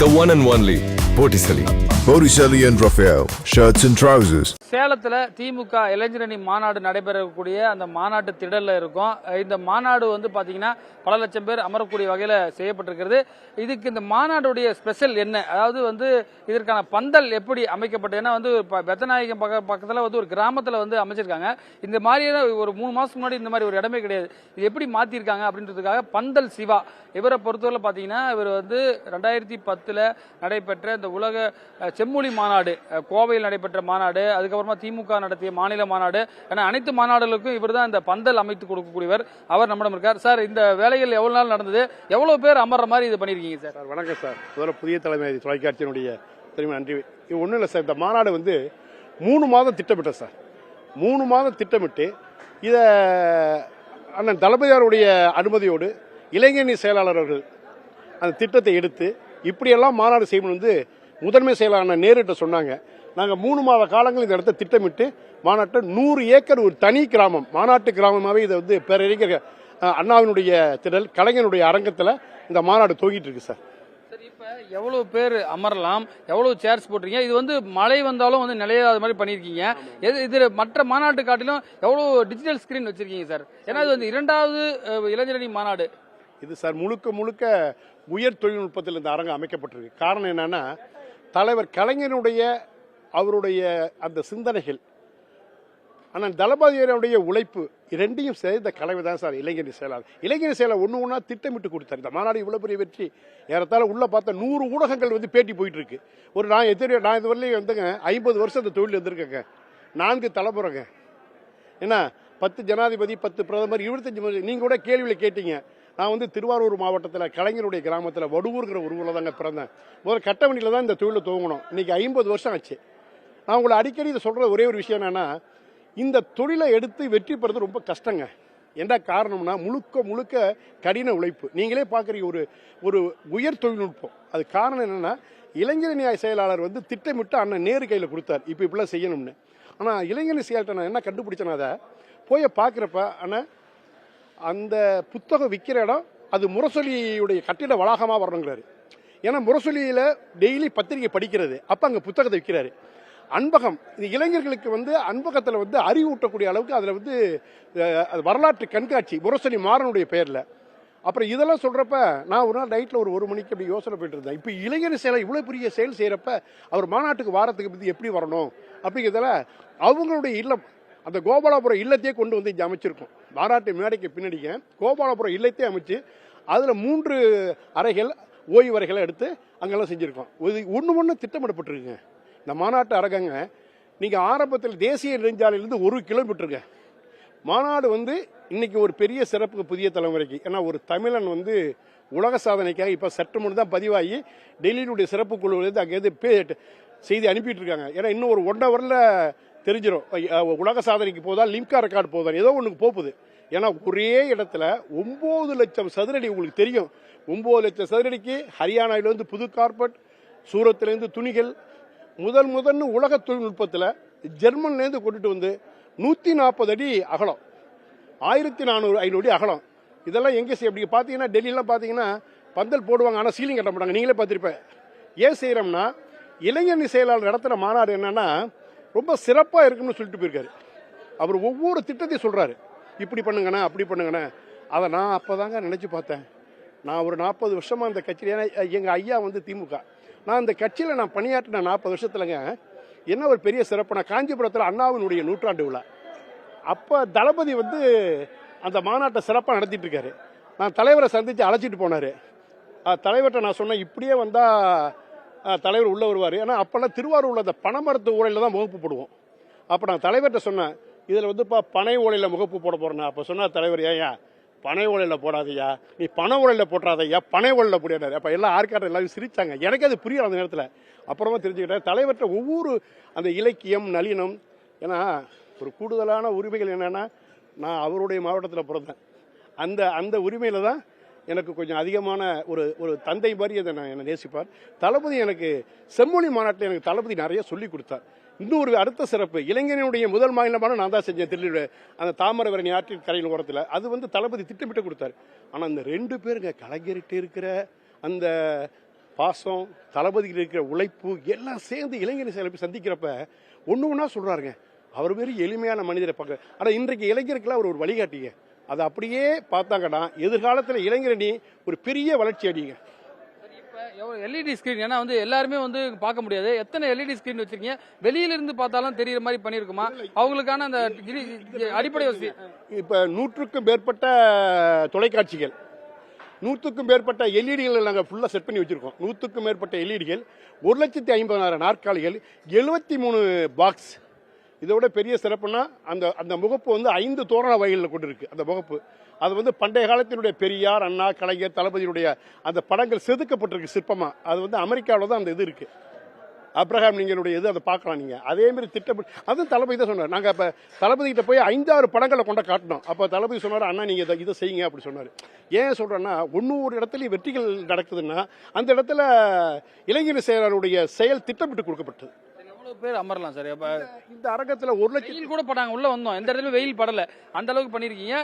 The one and only Botticelli. Botticelli and Raphael, shirts and trousers. சேலத்தில் திமுக இளைஞரணி மாநாடு நடைபெறக்கூடிய அந்த மாநாட்டு திடலில் இருக்கும். இந்த மாநாடு வந்து பார்த்தீங்கன்னா பல லட்சம் பேர் அமரக்கூடிய வகையில் செய்யப்பட்டிருக்கிறது. இதுக்கு இந்த மாநாடுடைய ஸ்பெஷல் என்ன, அதாவது வந்து இதற்கான பந்தல் எப்படி அமைக்கப்பட்டது? ஏன்னா வந்து பெத்தநாயகம் பக்கத்தில் வந்து ஒரு கிராமத்தில் வந்து அமைச்சிருக்காங்க. இந்த மாதிரியான ஒரு 3 மாதத்துக்கு முன்னாடி இந்த மாதிரி ஒரு இடமே கிடையாது. இது எப்படி மாற்றிருக்காங்க அப்படின்றதுக்காக பந்தல் சிவா இவரை பொறுத்தவரை பார்த்தீங்கன்னா இவர் வந்து 2010 நடைபெற்ற இந்த உலக செம்மொழி மாநாடு, கோவையில் நடைபெற்ற மாநாடு, அதுக்கப்புறமா திமுக நடத்திய மாநில மாநாடு என அனைத்து மாநாடுகளுக்கும் இவர் தான் இந்த பந்தல் அமைத்து கொடுக்கக்கூடியவர். அவர் நம்மிடம் இருக்கார். சார், இந்த வேலைகள் எவ்வளவு நாள் நடந்தது, எவ்வளவு பேர் அமர்ற மாதிரி இது பண்ணிருக்கீங்க சார்? வணக்கம் சார். முதல்ல புதிய தலைமை தொலைக்காட்சியினுடைய தெரியும் நன்றி. இது ஒன்றும் இல்லை சார், இந்த மாநாடு வந்து 3 மாதம் திட்டமிட்டேன் சார். 3 மாதம் திட்டமிட்டு இதை அண்ணன் தளபதியாருடைய அனுமதியோடு இளைஞரணி செயலாளர் அவர்கள் அந்த திட்டத்தை எடுத்து இப்படியெல்லாம் மாநாடு செய்யணும் வந்து முதன்மை செயலாளர் நேரிட்ட சொன்னாங்க. நாங்கள் 3 மாத காலங்கள் இந்த இடத்த திட்டமிட்டு மாநாட்டை 100 ஏக்கர் ஒரு தனி கிராமம், மாநாட்டு கிராமமாகவே இதை வந்து பேரறிஞர் அண்ணாவினுடைய திடல் கலைஞனுடைய அரங்கத்தில் இந்த மாநாடு தூங்கிட்டு இருக்கு சார். சரி, இப்போ எவ்வளவு பேர் அமரலாம், எவ்வளவு சேர்ஸ் போட்டிருக்கீங்க? இது வந்து மழை வந்தாலும் வந்து நிலையாத மாதிரி பண்ணியிருக்கீங்க. இது மற்ற மாநாட்டு காட்டிலும் எவ்வளவு டிஜிட்டல் ஸ்கிரீன் வச்சிருக்கீங்க சார்? ஏன்னா இது வந்து 2வது இளைஞரணி மாநாடு. இது சார் முழுக்க முழுக்க உயர் தொழில்நுட்பத்தில் இந்த அரங்கம் அமைக்கப்பட்டிருக்கு. காரணம் என்னன்னா, தலைவர் கலைஞனுடைய அவருடைய அந்த சிந்தனைகள், ஆனால் தளபதியினுடைய உழைப்பு, இரண்டையும் சேர்ந்த கலவை தான் சார் இளைஞரணி செயலாளர். இளைஞரணி செயலாளர் ஒன்று ஒன்றா திட்டமிட்டு கொடுத்தார். இந்த மாநாடு இவ்வளோ பெரிய வெற்றி. ஏறத்தாழ உள்ள பார்த்தா 100 ஊடகங்கள் வந்து பேட்டி போயிட்டு இருக்கு. நான் இதுவரையிலும் வந்துங்க 50 வருஷம் இந்த தொழில் இருந்திருக்கேங்க. 4 தலைமுறைங்க. ஏன்னா 10 ஜனாதிபதி, 10 பிரதமர், 25 நீங்கள் கூட கேள்வியில் கேட்டீங்க. நான் வந்து திருவாரூர் மாவட்டத்தில் கலைஞருடைய கிராமத்தில் வடுவூர்கிற ஒரு ஊரில் தாங்க பிறந்தேன். முதல்ல கட்டமணியில் தான் இந்த தொழிலை துவங்கணும். இன்னைக்கு 50 வருஷம் ஆச்சு. நான் உங்களை அடிக்கடி இதை சொல்கிற ஒரே ஒரு விஷயம் என்னன்னா, இந்த தொழிலை எடுத்து வெற்றி பெறது ரொம்ப கஷ்டங்க. என்ன காரணம்னா, முழுக்க முழுக்க கடின உழைப்பு. நீங்களே பார்க்குறீங்க, ஒரு உயர் தொழில்நுட்பம். அது காரணம் என்னன்னா, இளைஞரணி செயலாளர் வந்து திட்டமிட்டு அண்ணன் நேரு கையில் கொடுத்தார், இப்போ இப்படிலாம் செய்யணும்னு. ஆனால் இளைஞரணி செயலாளர் நான் என்ன கண்டுபிடிச்சேன்னா, அதை போய் பார்க்குறப்ப அண்ணன் அந்த புத்தகம் விற்கிற இடம் அது முரசொலியுடைய கட்டிட வளாகமாக வரணுங்கிறாரு. ஏன்னா முரசொலியில் டெய்லி பத்திரிகை படிக்கிறது, அப்போ அங்கே புத்தகத்தை விற்கிறாரு. அன்பகம், இது இளைஞர்களுக்கு வந்து அன்பகத்தில் வந்து அறிவூட்டக்கூடிய அளவுக்கு அதில் வந்து வரலாற்று கண்காட்சி முரசொலி மாறனுடைய பெயரில். அப்புறம் இதெல்லாம் சொல்கிறப்ப நான் ஒரு நாள் நைட்டில் ஒரு மணிக்கு அப்படி யோசனை போயிட்டு இருந்தேன். இப்போ இளைஞர் செயலை இவ்வளோ பெரிய செயல் செய்கிறப்ப அவர் மாநாட்டுக்கு வாரத்துக்கு பற்றி எப்படி வரணும் அப்படிங்கிறதுல அவங்களுடைய இல்லம், அந்த கோபாலபுரம் இல்லத்தையே கொண்டு வந்து இங்கே அமைச்சிருக்கோம். மாநாட்டு மேடைக்கு பின்னாடிங்க கோபாலபுரம் இல்லத்தையே அமைச்சு அதில் 3 அறைகள், ஓய்வறைகளை எடுத்து அங்கெல்லாம் செஞ்சுருக்கோம். ஒன்று திட்டமிடப்பட்டிருக்குங்க இந்த மாநாட்டு அரங்கங்க. நீங்கள் ஆரம்பத்தில் தேசிய நெடுஞ்சாலையிலிருந்து 1 கிலோமீட்டருங்க. மாநாடு வந்து இன்னைக்கு ஒரு பெரிய சிறப்பு புதிய தலைமுறைக்கு. ஏன்னா ஒரு தமிழன் வந்து உலக சாதனைக்காக இப்போ சற்று முன் தான் பதிவாகி டெல்லியினுடைய சிறப்பு குழுவிலேருந்து அங்கேருந்து செய்தி அனுப்பிட்டு இருக்காங்க. ஏன்னா இன்னும் ஒரு 1 ஹவரில் தெரிஞ்சிடும் உலக சாதனைக்கு போதா, லிம்கா ரெக்கார்டு போதா, ஏதோ ஒன்றுக்கு போகுது. ஏன்னா ஒரே இடத்துல 9 லட்சம் சதுரடி, உங்களுக்கு தெரியும் 9 லட்சம் சதுரடிக்கு ஹரியானாவிலேருந்து புது கார்பெட், சூரத்திலேருந்து துணிகள், முதல்னு உலக தொழில்நுட்பத்தில் ஜெர்மன்லேருந்து கொண்டுட்டு வந்து 140 அடி அகலம், 1400 அடி அகலம். இதெல்லாம் எங்கே அப்படி பார்த்தீங்கன்னா டெல்லியெலாம் பார்த்தீங்கன்னா பந்தல் போடுவாங்க, ஆனால் சீலிங் கட்ட மாட்டாங்க. நீங்களே பார்த்துருப்பேன். ஏன் செய்கிறோம்னா, இளைஞரணி செயலாளர் நடத்துகிற மாநாடு என்னன்னா ரொம்ப சிறப்பாக இருக்குன்னு சொல்லிட்டு போயிருக்காரு. அவர் ஒவ்வொரு திட்டத்தையும் சொல்கிறாரு, இப்படி பண்ணுங்கண்ணா, அப்படி பண்ணுங்கண்ணா. அதை நான் அப்போ தாங்க நினச்சி பார்த்தேன். நான் ஒரு 40 வருஷமாக இந்த கட்சியில், ஏன்னா எங்கள் ஐயா வந்து திமுக, நான் இந்த கட்சியில் நான் பணியாற்றின 40 வருஷத்துலங்க என்ன ஒரு பெரிய சிறப்புனா, காஞ்சிபுரத்தில் அண்ணாவினுடைய 100ஆண்டு விழா அப்போ தளபதி வந்து அந்த மாநாட்டை சிறப்பாக நடத்திட்டு இருக்காரு. நான் தலைவரை சந்தித்து அழைச்சிட்டு போனார். தலைவர்கிட்ட நான் சொன்னேன், இப்படியே வந்தால் தலைவர் உள்ளே வருவார். ஏன்னா அப்போல்லாம் திருவாரூரில் அந்த பனைமரத்து ஓலையில் தான் முகப்பு போடுவோம். அப்போ நான் தலைவர்கிட்ட சொன்னேன், இதில் வந்துப்பா பனை ஓலையில் முகப்பு போட போகிறேன். அப்போ சொன்னார் தலைவர், ஏன் பனை ஓலையில் போடாதையா, நீ பனை ஓலையில் போட்டுறாதையா, பனை ஓலையில் போடாரு. அப்போ எல்லாம் ஆர்காட்டம் எல்லாரும் சிரிச்சாங்க. எனக்கு அது புரியல அந்த நேரத்தில். அப்புறமா தெரிஞ்சுக்கிட்டேன் தலைவர்கிட்ட ஒவ்வொரு அந்த இலக்கியம் நளினம். ஏன்னா ஒரு கூடுதலான உரிமைகள் என்னென்னா, நான் அவருடைய மாவட்டத்தில் பிறந்தேன். அந்த உரிமையில் தான் எனக்கு கொஞ்சம் அதிகமான ஒரு தந்தை மாதிரி அதை நான் என்னை நேசிப்பார். தளபதி எனக்கு செம்மொழி மாநாட்டில் எனக்கு தளபதி நிறைய சொல்லி கொடுத்தார். இன்னொரு அடுத்த சிறப்பு, இளைஞனுடைய முதல் மாநிலமான நான் தான் செஞ்சேன். திருநெல்வேலி அந்த தாமிரபரணி ஆற்றின் கரையில் ஓரத்தில். அது வந்து தளபதி திட்டமிட்டு கொடுத்தாரு. ஆனால் அந்த 2 பேருங்க கலைஞர்கிட்ட இருக்கிற அந்த பாசம், தளபதிக்கு இருக்கிற உழைப்பு எல்லாம் சேர்ந்து இளைஞர் சில பேர் சந்திக்கிறப்ப ஒன்று ஒன்றா சொல்கிறாருங்க. அவர் வெறும் எளிமையான மனிதரை பார்க்க. ஆனால் இன்றைக்கு இளைஞருக்கெல்லாம் அவர் ஒரு வழிகாட்டிங்க. அதை அப்படியே பார்த்தாங்கன்னா எதிர்காலத்தில் இளைஞரணி ஒரு பெரிய வளர்ச்சி அடிங்க. எல்இடி ஸ்கிரீன், ஏன்னா வந்து எல்லாருமே வந்து பார்க்க முடியாது. எத்தனை எல்இடி ஸ்கிரீன் வச்சிருக்கீங்க? வெளியில இருந்து பார்த்தாலும் தெரியுற மாதிரி பண்ணிருக்குமா? அவங்களுக்கான அந்த அடிப்படை வசதி இப்ப 100க்கும் மேற்பட்ட தொலைக்காட்சிகள், 100க்கும் மேற்பட்ட எல்இடிகள் நாங்கள் ஃபுல்லாக செட் பண்ணி வச்சிருக்கோம். 100க்கும் மேற்பட்ட எல்இடிகள், 1,50,000 நாற்காலிகள், 73 பாக்ஸ். இதோட பெரிய சிறப்புனா அந்த முகப்பு வந்து 5 தோரண வகைகளில் கொண்டு இருக்கு. அந்த முகப்பு அது வந்து பண்டைய காலத்தினுடைய பெரியார், அண்ணா, கலைஞர், தளபதியுடைய அந்த படங்கள் செதுக்கப்பட்டிருக்கு சிற்பமா. அது வந்து அமெரிக்காவில் தான் அந்த இது இருக்கு. அப்ரஹாம் லிங்கனுடைய இது அதை பார்க்கலாம் நீங்கள். அதே மாதிரி திட்டப்பட்டு அதுவும் தளபதி தான் சொன்னார். நாங்கள் இப்போ தளபதிகிட்ட போய் 5-6 படங்களை கொண்ட காட்டினோம். அப்போ தளபதி சொன்னார், அண்ணா நீங்கள் இதை செய்யுங்க அப்படி சொன்னார். ஏன் சொல்கிறேன்னா, ஒரு இடத்துலையும் வெற்றிகள் நடக்குதுன்னா அந்த இடத்துல இளைஞர் செயலருடைய செயல் திட்டமிட்டு கொடுக்கப்பட்டது. பேர் அமரலாம் சார். இந்த அரங்கத்தில் 1 லட்சம் கூட படாங்க. உள்ள வந்தோம், எந்த இடத்துல வெயில் படல, அந்த அளவுக்கு பண்ணிருக்கீங்க.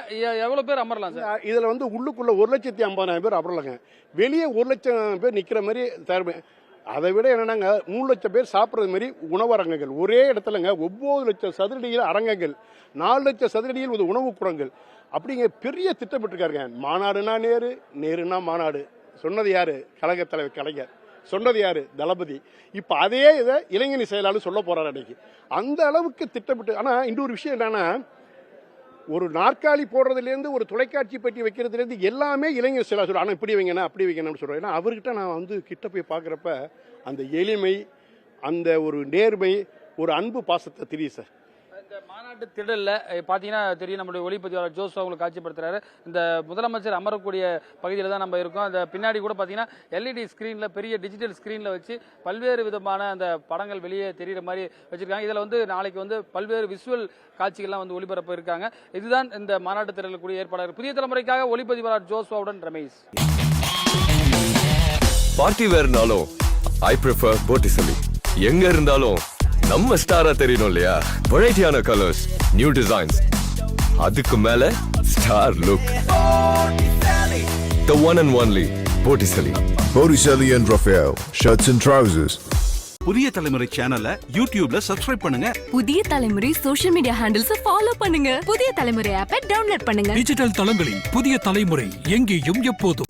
எவ்வளவு பேர் அமரலாம் சார்? இதுல வந்து உள்ளுக்குள்ள 1,50,000 பேர் அமரலாங்க. வெளியே 1 லட்சம் பேர் நிக்கிற மாதிரி தயார். அதை விட என்னன்னாங்க, 3 லட்சம் பேர் சாப்பிட்றது மாதிரி உணவரங்கங்கள் ஒரே இடத்துலங்க. 9 லட்சம் சதுரடியில் அரங்கங்கள், 4 லட்சம் சதுரடியில் ஒரு உணவு கூடங்கள், அப்படிங்க பெரிய திட்டமிட்டிருக்காருங்க. மாநாடுனா நேரு, நேருனா மாநாடு. சொன்னது யாரு? கழகத் தலைவர் கலைஞர். சொன்னது யாரு? தளபதி. இப்ப அதே இதை இளைஞர் செயலாளர் சொல்ல போறாரு அன்னைக்கு. அந்த அளவுக்கு திட்டமிட்டு. ஆனா இன்னொரு விஷயம் என்னன்னா, ஒரு நாற்காலி போடுறதுலேருந்து ஒரு தொலைக்காட்சி பெட்டி வைக்கிறதுலேருந்து எல்லாமே இளைஞர் செயலாளர் சொல்றாரு. ஆனால் இப்படி வைங்கண்ணா அப்படி வைங்கன்னு சொல்றேன். ஏன்னா அவர்கிட்ட நான் வந்து கிட்ட போய் பார்க்குறப்ப அந்த எளிமை, அந்த ஒரு நேர்மை, ஒரு அன்பு பாசத்தை தெரியும் சார். இந்த மாநாட்டு திடல்ல பாத்தீங்கன்னா தெரியும், நம்மளுடைய ஒளிப்பதிவாளர் ஜோஸ் அவங்களுக்கு காட்சிப்படுத்துறாரு. இந்த முதலமைச்சர் அமரக்கூடிய பகுதியில் தான் நம்ம இருக்கோம். அந்த பின்னாடி கூட பாத்தீங்கன்னா எல்இடி ஸ்கிரீன்ல, பெரிய டிஜிட்டல் ஸ்கிரீன்ல வச்சு பல்வேறு விதமான அந்த படங்கள் வெளியே தெரியுற மாதிரி வச்சிருக்காங்க. இதுல வந்து நாளைக்கு வந்து பல்வேறு விஷுவல் காட்சிகள்லாம் வந்து ஒளிபரப்ப இருக்காங்க. இதுதான் இந்த மாநாட்டு திடலுக்கு கூடிய ஏற்பாடு. புதிய தலைமுறைக்காக ஒளிப்பதிவாளர் ஜோஸ்வாவுடன் ரமேஷ். பார்ட்டி வேர்னாலும் ஐ ப்ரிஃபர் போட்டிசலி. எங்க இருந்தாலும் நம்ம ஸ்டாரா தெரியணும் இல்லையா? வெரைட்டியான கலர்ஸ், நியூ டிசைன்ஸ், அதுக்கு மேல star look. The one and only Botticelli. Botticelli and Raphael, shirts and trousers. புதிய தலைமுறை சேனலை யூடியூப்ல சப்ஸ்கிரைப் பண்ணுங்க. புதிய தலைமுறை சோஷியல் மீடியா ஹேண்டில்ஸ் ஃபாலோ பண்ணுங்க. புதிய தலைமுறை ஆப்பை டவுன்லோட் பண்ணுங்க. டிஜிட்டல் தளங்களில் புதிய தலைமுறை எங்கேயும் எப்போதும்.